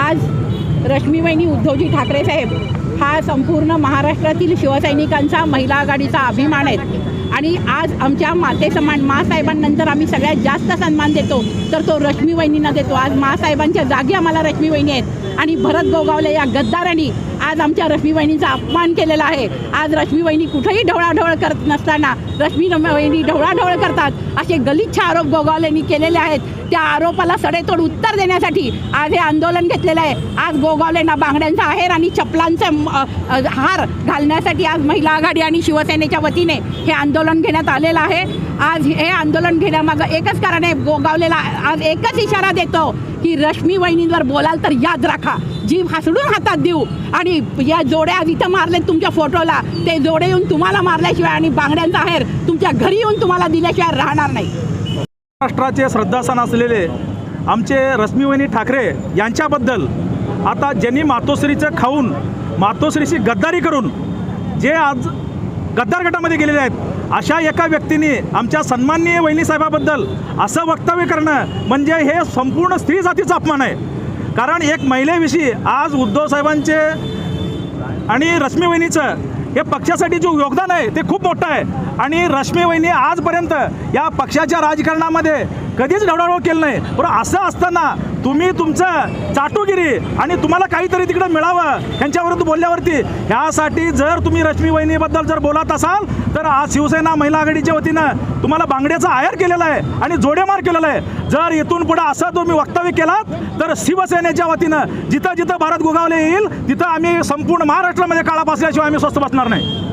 आज रश्मीवहिनी उद्धवजी ठाकरे साहेब हा संपूर्ण महाराष्ट्रातील शिवसैनिकांचा महिला आघाडीचा अभिमान आहे आणि आज आमच्या मातेसमान मासाहेबांनंतर आम्ही सगळ्यात जास्त सन्मान देतो तर तो रश्मीवहिनींना देतो। आज मासाहेबांच्या जागी आम्हाला रश्मीवहिनी आहेत आणि भरत गोगावले या गद्दारांनी आज आमच्या रश्मीवहिनींचा अपमान केलेला आहे। आज रश्मीवहिनी कुठेही ढवळाढवळ करत नसताना रश्मीवहिनी ढवळाढवळ करतात असे गलिच्छ आरोप गोगावलेंनी केलेले आहेत। त्या आरोपाला सडेतोड उत्तर देण्यासाठी आज हे आंदोलन घेतलेलं आहे। आज गोगावलेंना बांगड्यांचा आहेर आणि चपलांचे हार घालण्यासाठी आज महिला आघाडी आणि शिवसेनेच्या वतीने हे आंदोलन घेण्यात आलेलं आहे। आज हे आंदोलन घेण्यामागं एकच कारण आहे, गोगावलेला आज एकच इशारा देतो की रश्मीवहिनींवर बोलाल तर याद राखा, जीव हासडून हातात देऊ आणि या जोड्या आज इथं मारलेत तुमच्या फोटोला, ते जोडे येऊन तुम्हाला मारल्याशिवाय आणि बांगड्यांचा आहेर तुमच्या घरी येऊन तुम्हाला दिल्याशिवाय राहणार नाही। महाराष्ट्राचे श्रद्धास्थान असलेले आमचे रश्मीवहिनी ठाकरे यांच्याबद्दल आता ज्यांनी मातोश्रीचं खाऊन मातोश्रीशी गद्दारी करून जे आज गद्दार गटामध्ये गेलेले आहेत अशा एका व्यक्तीने आमच्या सन्माननीय वहिनीसाहेबाबद्दल असं वक्तव्य करणं म्हणजे हे संपूर्ण स्त्री जातीचा अपमान आहे। कारण एक महिलेविषयी आज उद्धव साहेबांचे आणि रश्मीवहिनीचं हे पक्षासाठी जो योगदान आहे ते खूप मोठं आहे आणि रश्मीवहिनी आजपर्यंत या पक्षाच्या राजकारणामध्ये कधीच ढवळाढवळ केलं नाही। पण असं असताना तुम्ही तुमचं चाटुगिरी आणि तुम्हाला काहीतरी तिकडं मिळावं ह्यांच्याविरुद्ध बोलल्यावरती ह्यासाठी जर तुम्ही रश्मीवहिनीबद्दल जर बोलत असाल तर आज शिवसेना महिला आघाडीच्या वतीनं तुम्हाला बांगड्याचा आहेर केलेला आहे आणि जोडेमार केलेला आहे। जर इथून पुढे असं तुम्ही वक्तव्य केलात तर शिवसेनेच्या वतीनं जिथं जिथं भारत गोगावले येईल तिथं आम्ही संपूर्ण महाराष्ट्रामध्ये काळा बसल्याशिवाय आम्ही स्वस्थ बसणार नाही।